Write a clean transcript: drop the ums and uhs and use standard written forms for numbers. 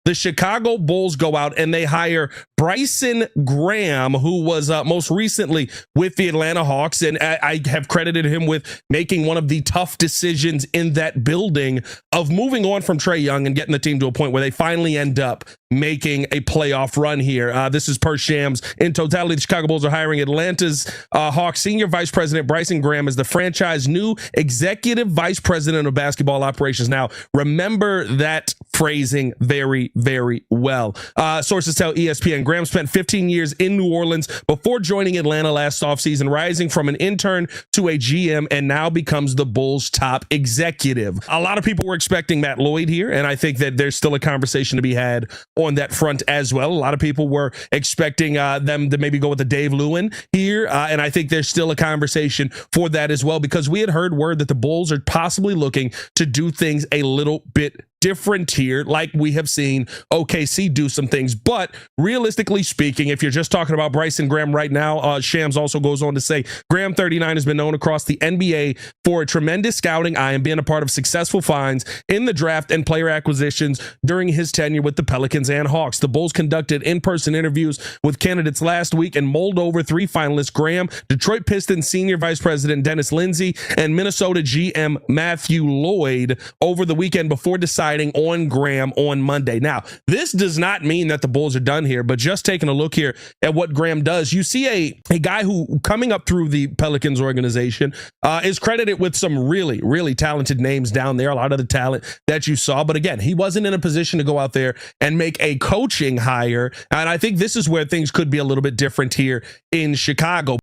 the Chicago Bulls go out and they hire Bryson Graham, who was most recently with the Atlanta Hawks. And I have credited him with making one of the tough decisions in that building of moving on from Trae Young and getting the team to a point where they finally end up making a playoff run here. This is per Shams. In totality, the Chicago Bulls are hiring Atlanta's Hawks senior vice president Bryson Graham as the franchise new executive vice president of basketball operations. Now, remember that phrasing very, very well. Sources tell ESPN Graham spent 15 years in New Orleans before joining Atlanta last offseason, rising from an intern to a GM, and now becomes the Bulls' top executive. A lot of people were expecting Matt Lloyd here, and I think that there's still a conversation to be had on that front as well. A lot of people were expecting them to maybe go with the Dave Lewin here, and I think there's still a conversation for that as well, because we had heard word that the Bulls are possibly looking to do things a little bit different here, like we have seen OKC do some things. But realistically speaking, if you're just talking about Bryson Graham right now, Shams also goes on to say, Graham, 39, has been known across the NBA for a tremendous scouting eye and being a part of successful finds in the draft and player acquisitions during his tenure with the Pelicans and Hawks. The Bulls conducted in-person interviews with candidates last week and mulled over 3 finalists: Graham, Detroit Pistons senior vice president Dennis Lindsey, and Minnesota GM Matthew Lloyd over the weekend before deciding on Graham on Monday. Now, this does not mean that the Bulls are done here, but just taking a look here at what Graham does, you see a guy who, coming up through the Pelicans organization, is credited with some really, really talented names down there, a lot of the talent that you saw. But again, he wasn't in a position to go out there and make a coaching hire. And I think this is where things could be a little bit different here in Chicago.